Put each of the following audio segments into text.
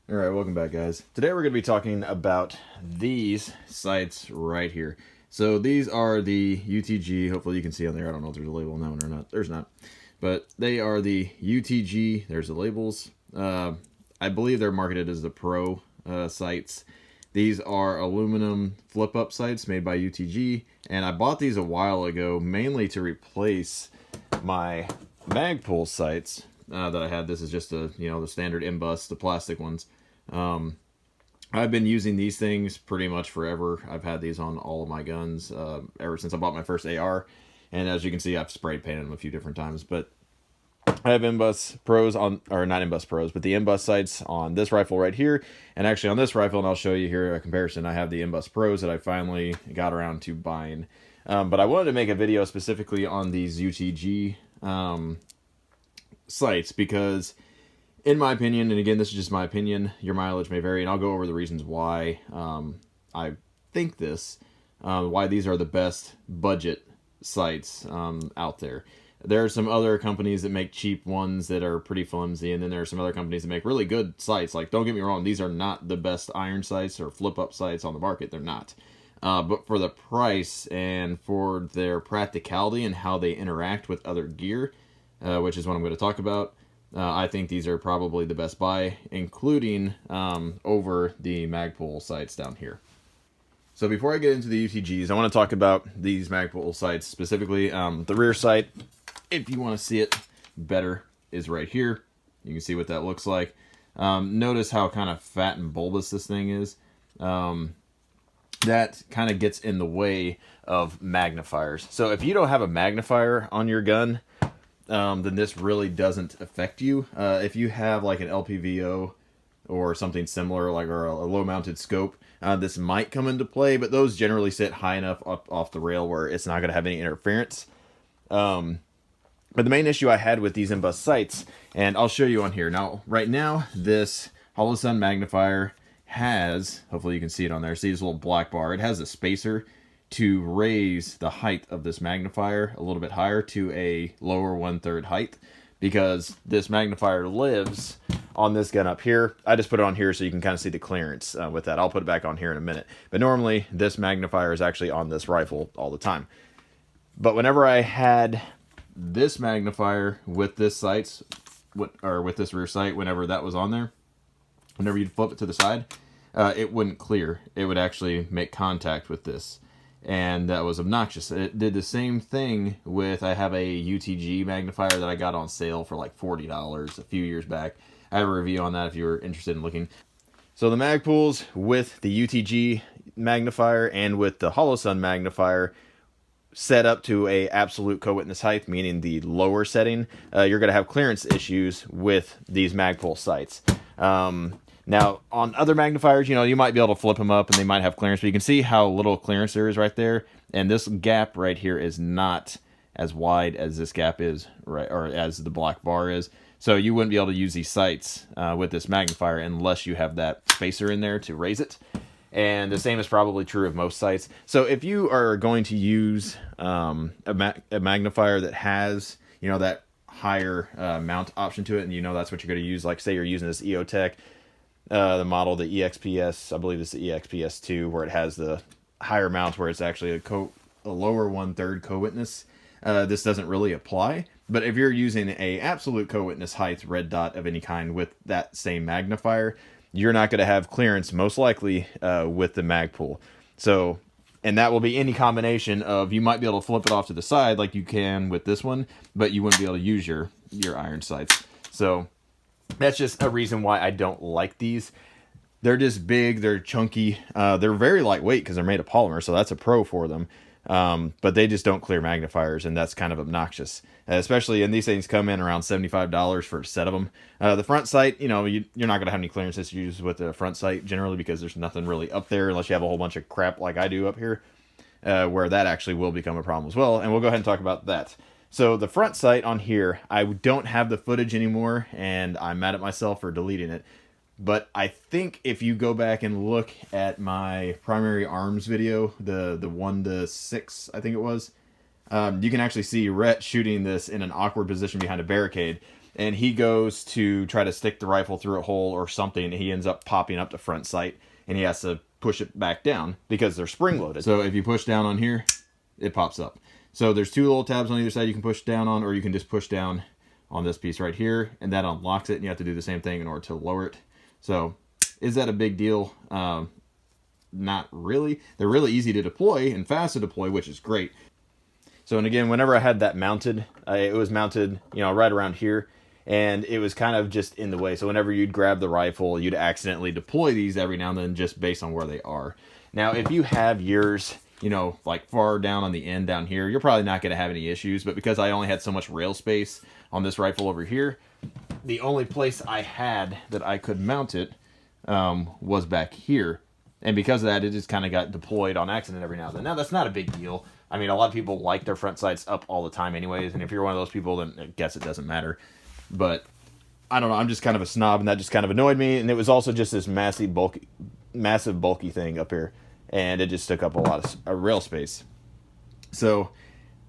Alright, welcome back, guys. Today we're going to be talking about these sights right here. So these are the UTG, hopefully you can see on there, I don't know if there's a label on that one or not, there's not. But they are the UTG, there's the labels. I believe they're marketed as the Pro sights. These are aluminum flip-up sights made by UTG, and I bought these a while ago mainly to replace my Magpul sights that I had. This is just the standard MBUS, the plastic ones. I've been using these things pretty much forever. I've had these on all of my guns ever since I bought my first AR, and as you can see, I've sprayed painted them a few different times. But I have MBUS Pros on, or not MBUS Pros, but the MBUS sights on this rifle right here, and actually on this rifle, and I'll show you here a comparison. I have the MBUS Pros that I finally got around to buying, but I wanted to make a video specifically on these UTG sights because, in my opinion, and again, this is just my opinion, your mileage may vary, and I'll go over the reasons why I think this, why these are the best budget sights out there. There are some other companies that make cheap ones that are pretty flimsy, and then there are some other companies that make really good sights. Like, don't get me wrong, these are not the best iron sights or flip-up sights on the market. They're not. But for the price and for their practicality and how they interact with other gear, which is what I'm going to talk about, I think these are probably the best buy, including over the Magpul sights down here. So before I get into the UTGs, I want to talk about these Magpul sights, specifically the rear sight. If you want to see it better, is right here. You can see what that looks like. Notice how kind of fat and bulbous this thing is. That kind of gets in the way of magnifiers. So if you don't have a magnifier on your gun, then this really doesn't affect you. If you have like an LPVO or something similar, like or a low-mounted scope, this might come into play, but those generally sit high enough up off the rail where it's not going to have any interference. But the main issue I had with these MBUS sights, and I'll show you on here. Now, right now, this Holosun magnifier has, hopefully you can see it on there, see this little black bar, it has a spacer to raise the height of this magnifier a little bit higher to a lower 1/3 height, because this magnifier lives on this gun up here. I just put it on here so you can kind of see the clearance with that. I'll put it back on here in a minute. But normally, this magnifier is actually on this rifle all the time. But whenever I had this magnifier with this sights, or with this rear sight, whenever that was on there, whenever you'd flip it to the side, it wouldn't clear. It would actually make contact with this, and that was obnoxious. It did the same thing with, I have a UTG magnifier that I got on sale for like $40 a few years back. I have a review on that if you're interested in looking. So the Magpuls with the UTG magnifier and with the Holosun magnifier set up to a absolute co-witness height, meaning the lower setting, you're going to have clearance issues with these Magpul sights. Now, on other magnifiers, you might be able to flip them up and they might have clearance, but you can see how little clearance there is right there. And this gap right here is not as wide as this gap is, right, or as the black bar is. So you wouldn't be able to use these sights with this magnifier unless you have that spacer in there to raise it. And the same is probably true of most sights. So if you are going to use a magnifier that has, that higher mount option to it, and that's what you're going to use, like say you're using this Eotech, the model, the EXPS, I believe it's the EXPS2, where it has the higher mount where it's actually a lower 1/3 co-witness, this doesn't really apply. But if you're using a absolute co-witness height red dot of any kind with that same magnifier, you're not going to have clearance, most likely, with the Magpul. So, and that will be any combination of, you might be able to flip it off to the side like you can with this one, but you wouldn't be able to use your iron sights. So, that's just a reason why I don't like these. They're just big, they're chunky, they're very lightweight because they're made of polymer, so that's a pro for them. But they just don't clear magnifiers, and that's kind of obnoxious. Especially, and these things come in around $75 for a set of them. The front sight, you're not going to have any clearance issues with the front sight generally, because there's nothing really up there unless you have a whole bunch of crap like I do up here, where that actually will become a problem as well. And we'll go ahead and talk about that. So the front sight on here, I don't have the footage anymore, and I'm mad at myself for deleting it. But I think if you go back and look at my primary arms video, the 1-6, I think it was, you can actually see Rhett shooting this in an awkward position behind a barricade. and he goes to try to stick the rifle through a hole or something, and he ends up popping up the front sight, and he has to push it back down because they're spring loaded. So if you push down on here, it pops up. So there's two little tabs on either side you can push down on, or you can just push down on this piece right here, and that unlocks it, and you have to do the same thing in order to lower it. So is that a big deal? Not really. They're really easy to deploy and fast to deploy, which is great. So, and again, whenever I had that mounted, it was mounted, you know, right around here, and it was kind of just in the way. So whenever you'd grab the rifle, you'd accidentally deploy these every now and then just based on where they are. Now, if you have yours, you know, like far down on the end down here, you're probably not going to have any issues. But because I only had so much rail space on this rifle over here, the only place I had that I could mount it was back here. And because of that, it just kind of got deployed on accident every now and then. Now, that's not a big deal. I mean, a lot of people like their front sights up all the time anyways. And if you're one of those people, then I guess it doesn't matter. But I don't know. I'm just kind of a snob, and that just kind of annoyed me. And it was also just this massive, bulky thing up here. And it just took up a lot of rail space. So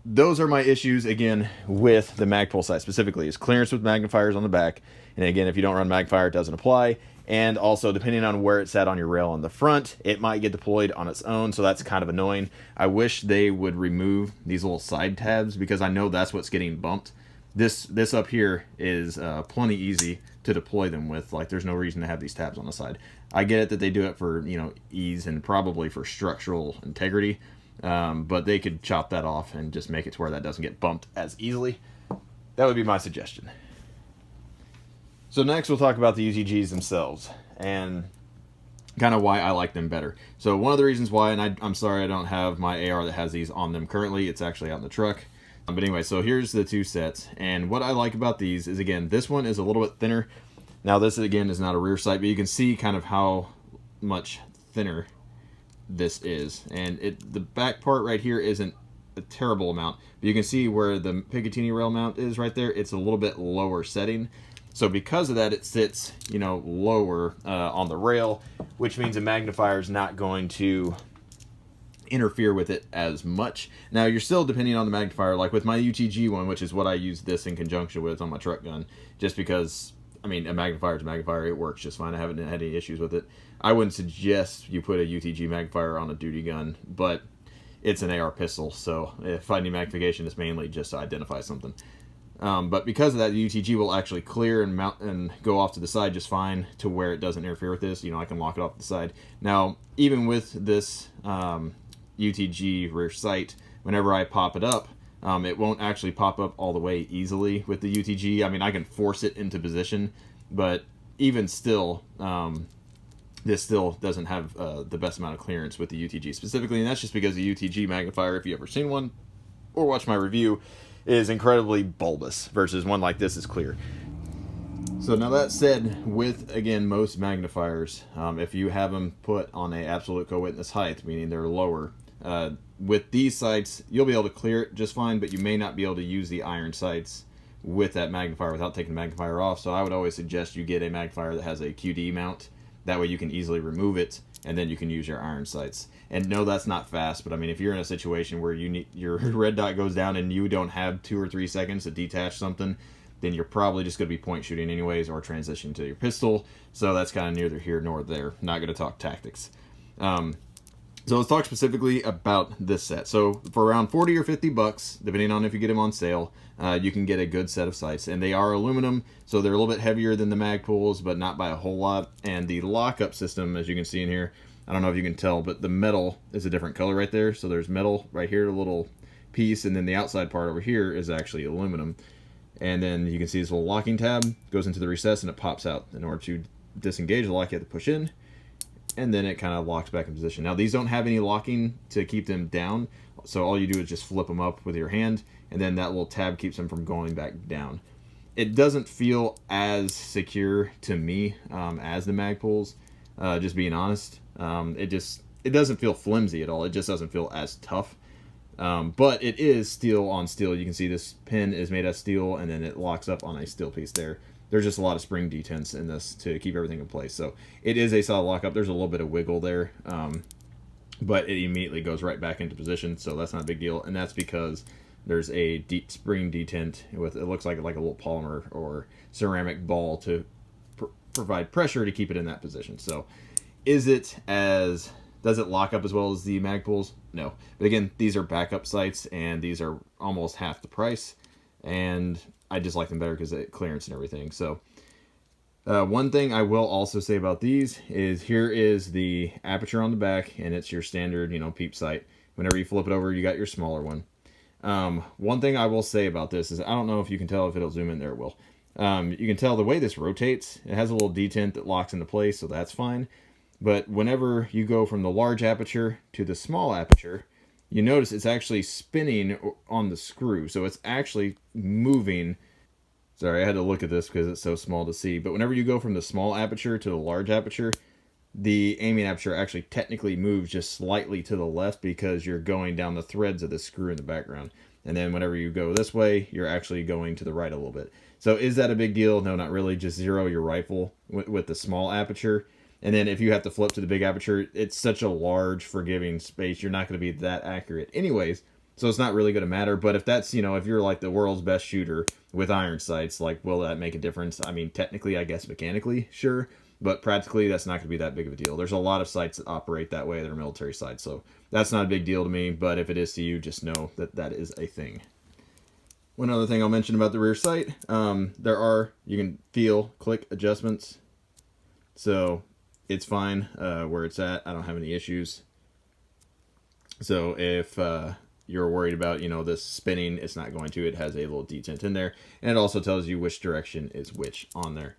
those are my issues, again, with the Magpul sight specifically, is clearance with magnifiers on the back. And again, if you don't run Magnifier, it doesn't apply. And also, depending on where it's at on your rail on the front, it might get deployed on its own, so that's kind of annoying. I wish they would remove these little side tabs, because I know that's what's getting bumped. This up here is plenty easy to deploy them with. Like, there's no reason to have these tabs on the side. I get it that they do it for, you know, ease and probably for structural integrity, but they could chop that off and just make it to where that doesn't get bumped as easily. That would be my suggestion. So next we'll talk about the UTGs themselves and kind of why I like them better. So one of the reasons why, and I'm sorry I don't have my AR that has these on them currently, it's actually out in the truck. But anyway, so here's the two sets, and what I like about these is, again, this one is a little bit thinner. Now this, again, is not a rear sight, but you can see kind of how much thinner this is. And the back part right here isn't a terrible amount, but you can see where the Picatinny rail mount is right there, it's a little bit lower setting. So because of that, it sits, you know, lower on the rail, which means a magnifier is not going to interfere with it as much. Now, you're still depending on the magnifier, like with my UTG one, which is what I use this in conjunction with on my truck gun, just because, I mean, a magnifier is a magnifier, it works just fine. I haven't had any issues with it. I wouldn't suggest you put a UTG magnifier on a duty gun, but it's an AR pistol, so if I need magnification, it's mainly just to identify something. But because of that, the UTG will actually clear and mount and go off to the side just fine to where it doesn't interfere with this. You know, I can lock it off to the side. Now, even with this UTG rear sight, whenever I pop it up, it won't actually pop up all the way easily with the UTG. I mean, I can force it into position, but even still, this still doesn't have the best amount of clearance with the UTG specifically, and that's just because the UTG magnifier, if you've ever seen one or watched my review, is incredibly bulbous versus one like this is clear. So now that said, with, again, most magnifiers, if you have them put on a absolute co-witness height, meaning they're lower, with these sights, you'll be able to clear it just fine, but you may not be able to use the iron sights with that magnifier without taking the magnifier off. So I would always suggest you get a magnifier that has a QD mount. That way you can easily remove it, and then you can use your iron sights. And no, that's not fast, but I mean, if you're in a situation where you need, your red dot goes down and you don't have 2 or 3 seconds to detach something, then you're probably just going to be point shooting anyways, or transition to your pistol. So that's kind of neither here nor there. Not going to talk tactics. So let's talk specifically about this set. So for around 40 or 50 bucks, depending on if you get them on sale, you can get a good set of sights. And they are aluminum, so they're a little bit heavier than the Magpuls, but not by a whole lot. And the lockup system, as you can see in here, I don't know if you can tell, but the metal is a different color right there. So there's metal right here, a little piece, and then the outside part over here is actually aluminum. And then you can see this little locking tab goes into the recess and it pops out. In order to disengage the lock, you have to push in, and then it kind of locks back in position. Now, these don't have any locking to keep them down, so all you do is just flip them up with your hand, and then that little tab keeps them from going back down. It doesn't feel as secure to me as the Magpuls, just being honest. It doesn't feel flimsy at all. It just doesn't feel as tough. But it is steel on steel. You can see this pin is made of steel, and then it locks up on a steel piece there. There's just a lot of spring detents in this to keep everything in place. So it is a solid lockup. There's a little bit of wiggle there, but it immediately goes right back into position, so that's not a big deal. And that's because there's a deep spring detent with, it looks like a little polymer or ceramic ball to provide pressure to keep it in that position. So does it lock up as well as the Magpuls? No. But again, these are backup sights, and these are almost half the price, and I just like them better because of clearance and everything. So one thing I will also say about these is, here is the aperture on the back, and it's your standard, peep sight. Whenever you flip it over, you got your smaller one. One thing I will say about this is, I don't know if you can tell if it'll zoom in there, it will. You can tell the way this rotates, it has a little detent that locks into place, so that's fine. But whenever you go from the large aperture to the small aperture, you notice it's actually spinning on the screw. So it's actually moving. Sorry, I had to look at this because it's so small to see. But whenever you go from the small aperture to the large aperture, the aiming aperture actually technically moves just slightly to the left because you're going down the threads of the screw in the background. And then whenever you go this way, you're actually going to the right a little bit. So is that a big deal? No, not really. Just zero your rifle with the small aperture. And then if you have to flip to the big aperture, it's such a large forgiving space, you're not going to be that accurate anyways. So it's not really going to matter. But if that's, if you're like the world's best shooter with iron sights, like, will that make a difference? I mean, technically, I guess mechanically, sure. But practically, that's not going to be that big of a deal. There's a lot of sights that operate that way that are military sights. So that's not a big deal to me. But if it is to you, just know that that is a thing. One other thing I'll mention about the rear sight, you can feel click adjustments. So it's fine where it's at. I don't have any issues. So if you're worried about, this spinning, it's not going to. It has a little detent in there. And it also tells you which direction is which on there.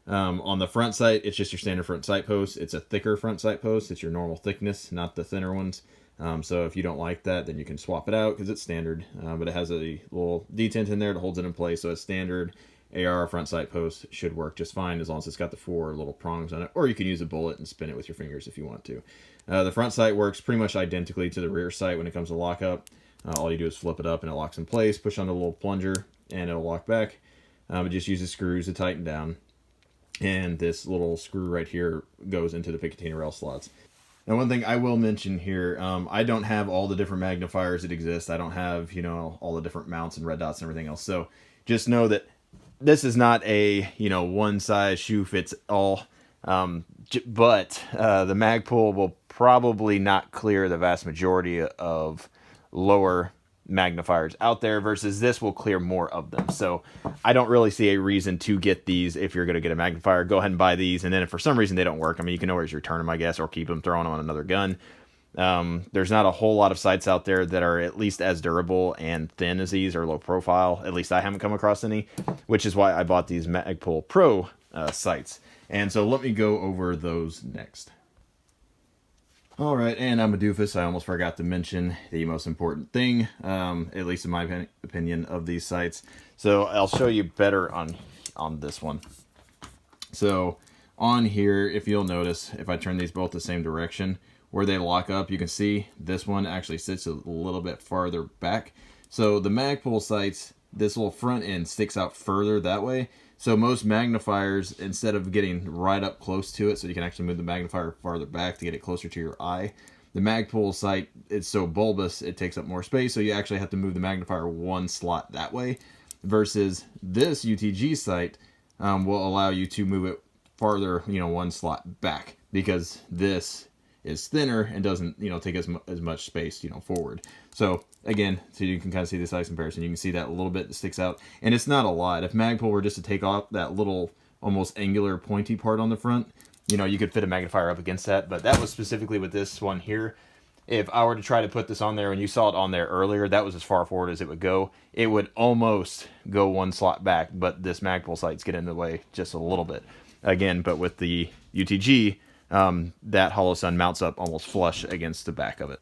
On the front sight, it's just your standard front sight post. It's a thicker front sight post. It's your normal thickness, not the thinner ones. So if you don't like that, then you can swap it out because it's standard. But it has a little detent in there that holds it in place. So it's standard AR front sight post should work just fine as long as it's got the 4 little prongs on it. Or you can use a bullet and spin it with your fingers if you want to. The front sight works pretty much identically to the rear sight when it comes to lockup. All you do is flip it up and it locks in place. Push on the little plunger and it'll lock back. It just uses screws to tighten down. And this little screw right here goes into the Picatinny rail slots. Now, one thing I will mention here, I don't have all the different magnifiers that exist. I don't have, all the different mounts and red dots and everything else. So just know that this is not a, one size shoe fits all. But the Magpul will probably not clear the vast majority of lower magnifiers out there, versus this will clear more of them. So I don't really see a reason to get these. If you're going to get a magnifier, go ahead and buy these. And then if for some reason they don't work, I mean, you can always return them, I guess, or keep them, throw them on another gun. There's not a whole lot of sights out there that are at least as durable and thin as these, or low profile. At least I haven't come across any, which is why I bought these Magpul Pro sights. And so let me go over those next. All right, and I'm a doofus. I almost forgot to mention the most important thing, at least in my opinion, of these sights. So I'll show you better on this one. So on here, if you'll notice, if I turn these both the same direction, where they lock up, you can see this one actually sits a little bit farther back. So the Magpul sights, this little front end sticks out further that way. So most magnifiers, instead of getting right up close to it, so you can actually move the magnifier farther back to get it closer to your eye, the Magpul sight, it's so bulbous, it takes up more space, so you actually have to move the magnifier one slot that way, versus this UTG sight will allow you to move it farther, one slot back, because this is thinner and doesn't, take as much space, forward. So again, so you can kind of see the size comparison. You can see that a little bit that sticks out, and it's not a lot. If Magpul were just to take off that little almost angular pointy part on the front, you could fit a magnifier up against that. But that was specifically with this one here. If I were to try to put this on there, and you saw it on there earlier, that was as far forward as it would go. It would almost go one slot back, but this Magpul sights get in the way just a little bit. Again, but with the UTG, that Holosun mounts up almost flush against the back of it.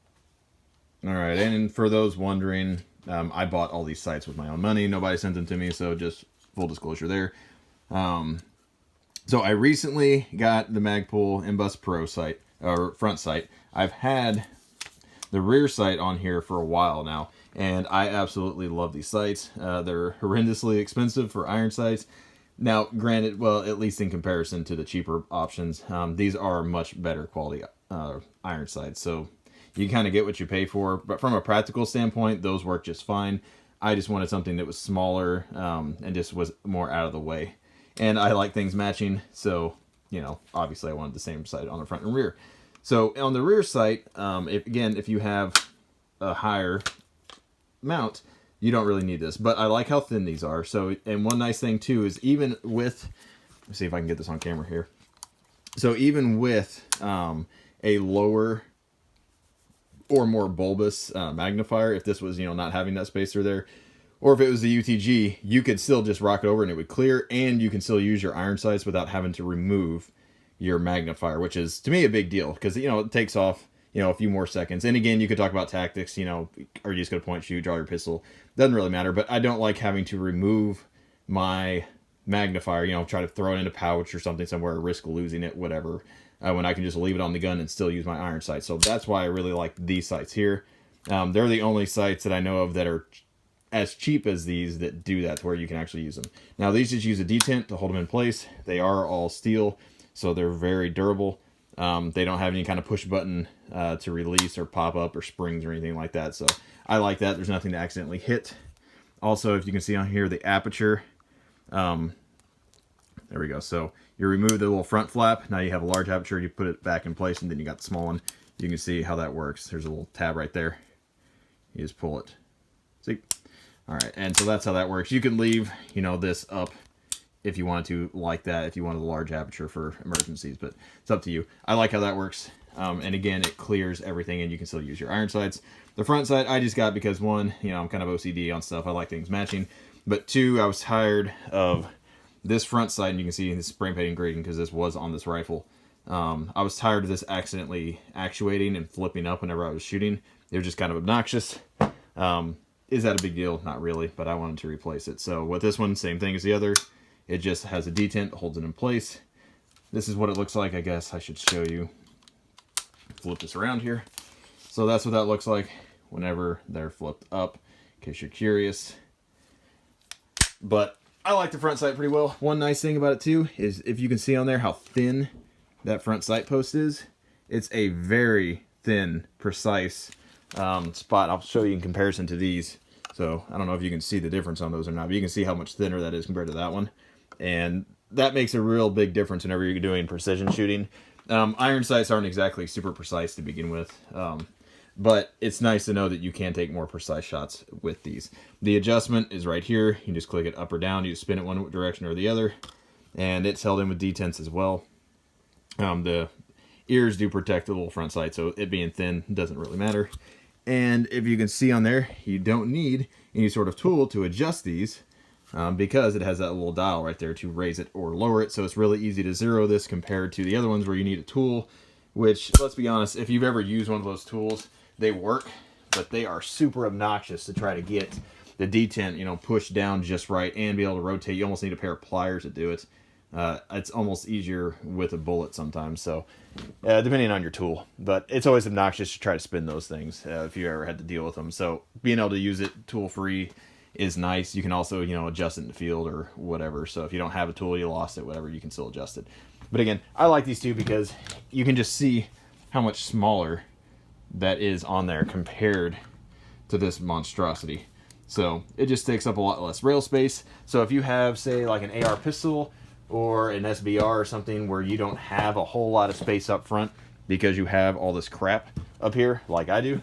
All right, and for those wondering, I bought all these sights with my own money. Nobody sent them to me, so just full disclosure there. So I recently got the Magpul MBUS Pro sight, or front sight. I've had the rear sight on here for a while now, and I absolutely love these sights. They're horrendously expensive for iron sights. Now, granted, well, at least in comparison to the cheaper options, these are much better quality iron sights. So you kind of get what you pay for. But from a practical standpoint, those work just fine. I just wanted something that was smaller and just was more out of the way. And I like things matching, so, you know, obviously I wanted the same sight on the front and rear. So on the rear sight, if you have a higher mount, you don't really need this. But I like how thin these are. So, and one nice thing too is even with, let's see if I can get this on camera here. So even with a lower or more bulbous magnifier, if this was, you know, not having that spacer there, or if it was the UTG, you could still just rock it over and it would clear, and you can still use your iron sights without having to remove your magnifier, which is, to me, a big deal, because, you know, it takes off, you know, a few more seconds. And again, you could talk about tactics, you know, are you just going to point, shoot, draw your pistol? Doesn't really matter, but I don't like having to remove my magnifier, you know, try to throw it in a pouch or something somewhere, risk losing it, whatever, when I can just leave it on the gun and still use my iron sights. So that's why I really like these sights here. They're the only sights that I know of that are as cheap as these that do that, to where you can actually use them. Now these just use a detent to hold them in place. They are all steel, so they're very durable. They don't have any kind of push button to release or pop up or springs or anything like that. So I like that. There's nothing to accidentally hit. Also, if you can see on here, the aperture, there we go. So you remove the little front flap. Now you have a large aperture. You put it back in place, and then you got the small one. You can see how that works. There's a little tab right there. You just pull it. See? All right, and so that's how that works. You can leave, you know, this up if you wanted to, like that, if you wanted a large aperture for emergencies, but it's up to you. I like how that works. And again, it clears everything, and you can still use your iron sights. The front sight I just got because, one, you know, I'm kind of OCD on stuff. I like things matching. But two, I was tired of this front sight, and you can see the spray painting grading because this was on this rifle. I was tired of this accidentally actuating and flipping up whenever I was shooting. It was just kind of obnoxious. Is that a big deal? Not really, but I wanted to replace it. So with this one, same thing as the other. It just has a detent, holds it in place. This is what it looks like. I guess I should show you. Flip this around here. So that's what that looks like whenever they're flipped up, in case you're curious. But I like the front sight pretty well. One nice thing about it too is if you can see on there how thin that front sight post is, it's a very thin, precise spot. I'll show you in comparison to these. So I don't know if you can see the difference on those or not, but you can see how much thinner that is compared to that one. And that makes a real big difference whenever you're doing precision shooting. Iron sights aren't exactly super precise to begin with, but it's nice to know that you can take more precise shots with these. The adjustment is right here. You just click it up or down. You spin it one direction or the other, and it's held in with detents as well. The ears do protect the little front sight, so it being thin doesn't really matter. And if you can see on there, you don't need any sort of tool to adjust these because it has that little dial right there to raise it or lower it. So it's really easy to zero this compared to the other ones where you need a tool, which, let's be honest, if you've ever used one of those tools, they work, but they are super obnoxious to try to get the detent, you know, pushed down just right and be able to rotate. You almost need a pair of pliers to do it. It's almost easier with a bullet sometimes, so depending on your tool. But it's always obnoxious to try to spin those things if you ever had to deal with them. So being able to use it tool-free is nice. You can also, you know, adjust it in the field or whatever. So if you don't have a tool, you lost it, whatever, you can still adjust it. But again, I like these two because you can just see how much smaller that is on there compared to this monstrosity. So it just takes up a lot less rail space. So if you have, say, like an AR pistol or an SBR or something where you don't have a whole lot of space up front because you have all this crap up here like I do,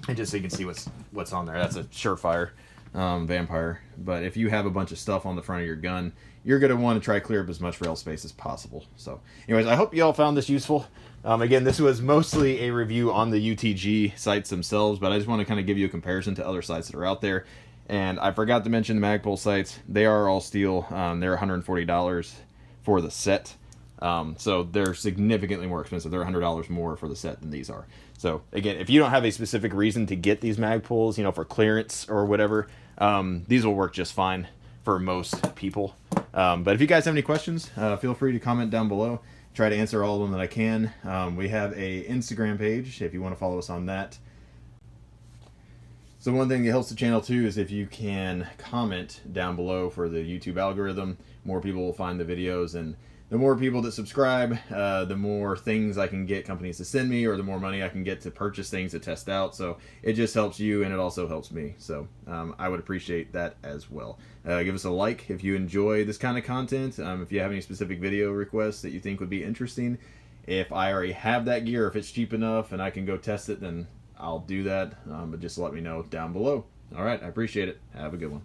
and just so you can see what's on there, that's a Surefire Vampire. But if you have a bunch of stuff on the front of your gun, you're going to want to try to clear up as much rail space as possible. So anyways, I hope you all found this useful. Again, this was mostly a review on the UTG sights themselves, but I just want to kind of give you a comparison to other sights that are out there. And I forgot to mention the Magpul sights. They are all steel. They're $140 for the set. So they're significantly more expensive. They're $100 more for the set than these are. So again, if you don't have a specific reason to get these Magpuls, you know, for clearance or whatever, these will work just fine for most people. But if you guys have any questions, feel free to comment down below. Try to answer all of them that I can. We have a Instagram page if you want to follow us on that. So one thing that helps the channel too is if you can comment down below for the YouTube algorithm. more people will find the videos, and the more people that subscribe, the more things I can get companies to send me, or the more money I can get to purchase things to test out. So it just helps you, and it also helps me. So I would appreciate that as well. Give us a like if you enjoy this kind of content. If you have any specific video requests that you think would be interesting. If I already have that gear, if it's cheap enough and I can go test it, then I'll do that. But just let me know down below. All right, I appreciate it. Have a good one.